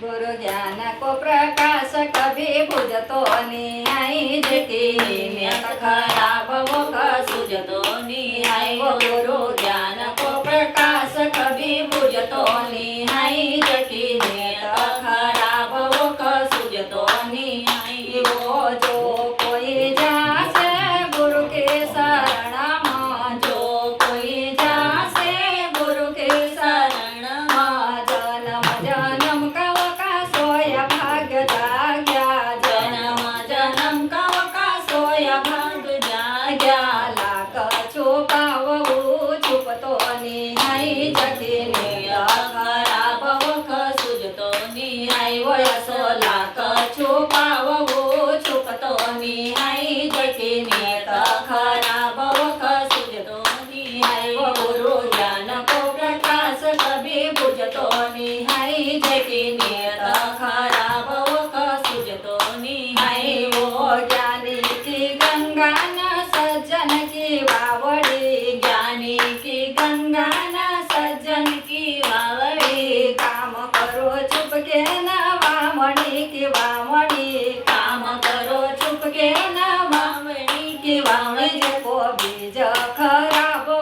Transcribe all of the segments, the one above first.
गुरु ज्ञान को प्रकाश कभी बुझतो निहाई जेकी नियत खराब वो का सुझतो निहाई वो गुरु ज्ञान को प्रकाश कभी बुझतो निहाई जेकी नियत खराब वो का सुझतो निहाई वो जो कोई जासे गुरु के शरण में जो कोई जासे गुरु के शरण में जन्म जन्म का सोया भाग्य जाग्या जन्म जन्म का सोया भाग्य जाग्या लाख छुपावू छुपतो निहाई जगी खराब वख सुजतो निहाई वयसो लाख छुपावू छुपतो निहाई जगी खराब वख सुजतो निहाई गुरु ज्ञान को प्रकाश कभी बुझतो निहाई जगी खराब वख सुजतो निहाई वो ज्ञानी की गंगा न सज्जन की वावड़ी ज्ञानी की गंगा न सज्जन की वावड़ी काम करो चुप के न वामणी की वामणी काम करो चुप के न वामणी की वामणी को बीज खराब वो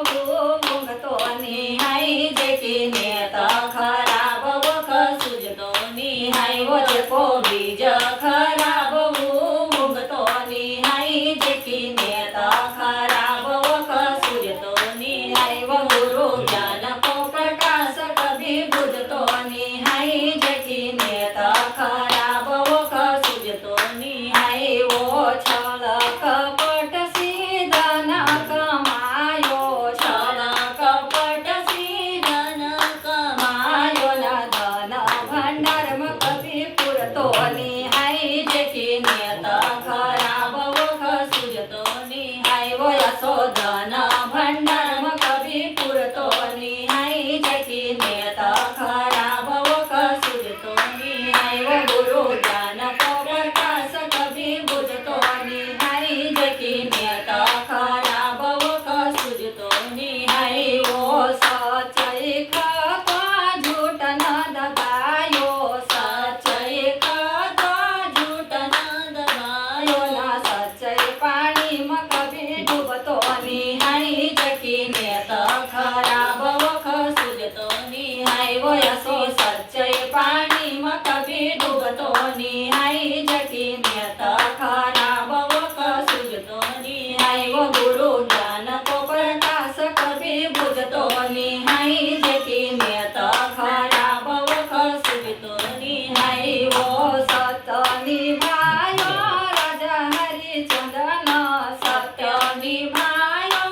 मुंगतो निहाई जेकी नेत खराब वख सुजतो निहाई वो को बीज खराब वो मुंगतो निहाई जेकी नेत खराब वख सुजतो निहाई वो गुरु ज्ञान को प्रकाश कभी बुझतो निहाई जेकी नेत खराब वख सुजतो निहाई वो छल कपट सीधा न कमायो छल कपट सीधा न कमायो न धन भंडार में कभी पुरतो निहाई जेकी नियत खराब वख सुजतो निहाई वो यशो धन भंडार में कभी पुरतो निहाई जेकी नियत खराब वख सुजतो निहाई वो गुरु ज्ञान को प्रकाश कभी बुझतो निहाई जेकी नियत खराब वख सुजतो निहाई वो सच्चाई खाता झूठ न दबायो सच्चाई खाता झूठ न दबायो ना सच्चाई पानी में कभी डूबतो निहाई जेकी नियत खराब वख सुजतो निहाई वो यशो सच्चाई पानी में कभी डूबतो निहाई जेकी नियत खराब वख सुजतो निहाई वो गुरु ज्ञान को प्रकाश कभी बुझतो निहाई जेकी नियत खराब वख सुजतो निहाई वो सत्य निभायो राजा हरिचंद्र न सत्य निभायो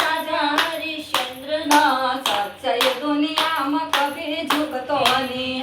राजा हरिश्चंद्र न सच्चाई दुनिया में कभी झुकतो नहीं